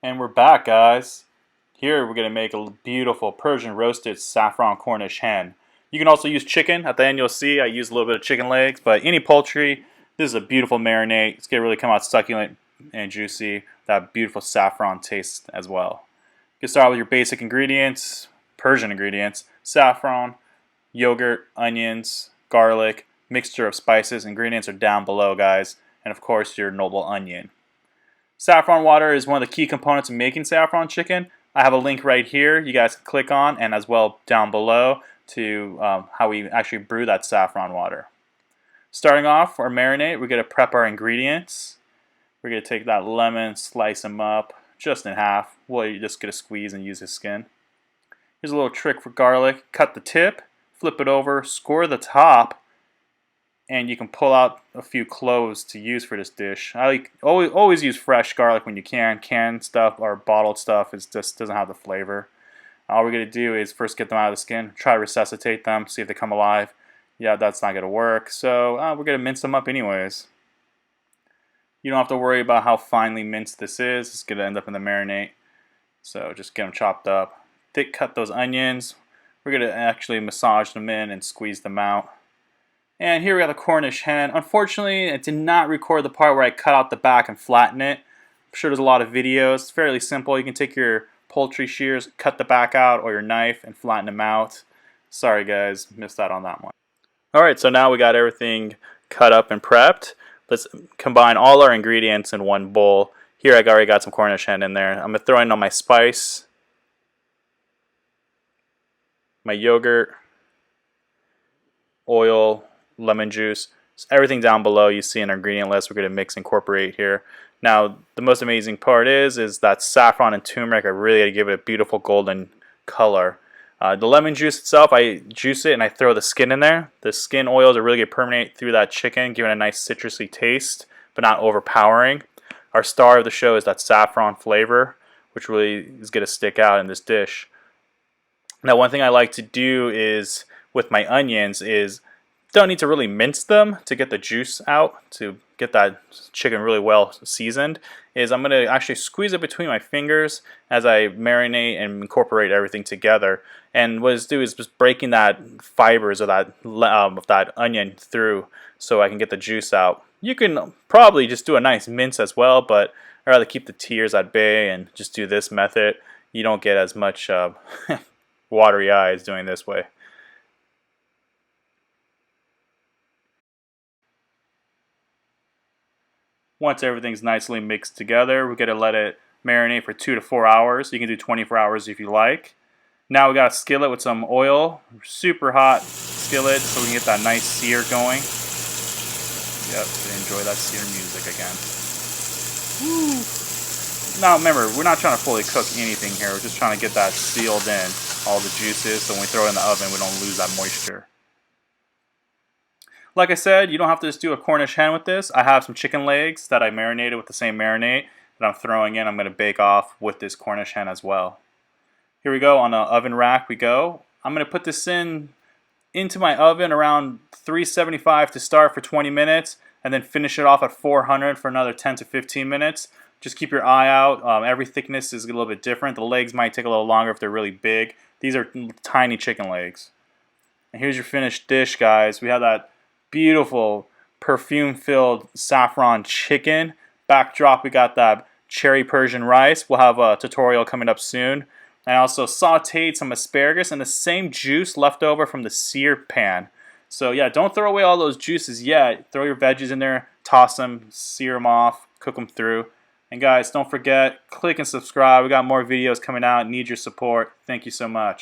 And we're back, guys. Here we're going to make a beautiful Persian roasted saffron Cornish hen. You can also use chicken. At the end you'll see I use a little bit of chicken legs, but any poultry, this is a beautiful marinade. It's going to really come out succulent and juicy. That beautiful saffron taste as well. You can start with your basic ingredients, Persian ingredients: saffron, yogurt, onions, garlic, mixture of spices. Ingredients are down below, guys. And of course your noble onion. Saffron water is one of the key components of making saffron chicken. I have a link right here you guys can click on, and as well down below to how we actually brew that saffron water. Starting off for our marinade, we're going to prep our ingredients. We're going to take that lemon, slice them up just in half. Well, you're just going to squeeze and use the skin. Here's a little trick for garlic. Cut the tip, flip it over, score the top, and you can pull out a few cloves to use for this dish. I always use fresh garlic when you can. Canned stuff or bottled stuff just doesn't have the flavor. All we're going to do is first get them out of the skin, try to resuscitate them, see if they come alive. Yeah, that's not going to work, so we're going to mince them up anyways. You don't have to worry about how finely minced this is. It's going to end up in the marinade. So just get them chopped up. Thick cut those onions. We're going to actually massage them in and squeeze them out. And here we got the Cornish hen. Unfortunately, I did not record the part where I cut out the back and flatten it. I'm sure there's a lot of videos. It's fairly simple. You can take your poultry shears, cut the back out, or your knife and flatten them out. Sorry guys, missed out on that one. Alright, so now we got everything cut up and prepped. Let's combine all our ingredients in one bowl. Here I already got some Cornish hen in there. I'm going to throw in all my spice, my yogurt, oil, lemon juice. So everything down below you see in our ingredient list we're going to mix and incorporate here. Now the most amazing part is that saffron and turmeric are really going to give it a beautiful golden color. The lemon juice itself, I juice it and I throw the skin in there. The skin oils are really going to permeate through that chicken, giving it a nice citrusy taste, but not overpowering. Our star of the show is that saffron flavor, which really is going to stick out in this dish. Now one thing I like to do is with my onions is don't need to really mince them to get the juice out, to get that chicken really well seasoned, is I'm going to actually squeeze it between my fingers as I marinate and incorporate everything together. And what it's do is just breaking that fibers of that onion through so I can get the juice out. You can probably just do a nice mince as well, but I'd rather keep the tears at bay and just do this method. You don't get as much watery eyes doing this way. Once everything's nicely mixed together, we're going to let it marinate for 2 to 4 hours. You can do 24 hours if you like. Now we got a skillet with some oil, super hot skillet, so we can get that nice sear going. Yep, enjoy that sear music again. Woo. Now remember, we're not trying to fully cook anything here. We're just trying to get that sealed in, all the juices, so when we throw it in the oven, we don't lose that moisture. Like I said, you don't have to just do a Cornish hen with this. I have some chicken legs that I marinated with the same marinade that I'm throwing in. I'm going to bake off with this Cornish hen as well. Here we go, on the oven rack we go. I'm going to put this into my oven around 375 to start for 20 minutes and then finish it off at 400 for another 10 to 15 minutes. Just keep your eye out. Every thickness is a little bit different. The legs might take a little longer if they're really big. These are tiny chicken legs. And here's your finished dish, guys. We have that beautiful perfume-filled saffron chicken. Backdrop, we got that cherry Persian rice. We'll have a tutorial coming up soon. And I also sauteed some asparagus and the same juice left over from the sear pan. So yeah, don't throw away all those juices yet. Throw your veggies in there, toss them, sear them off, cook them through. And guys, don't forget, click and subscribe. We got more videos coming out. Need your support. Thank you so much.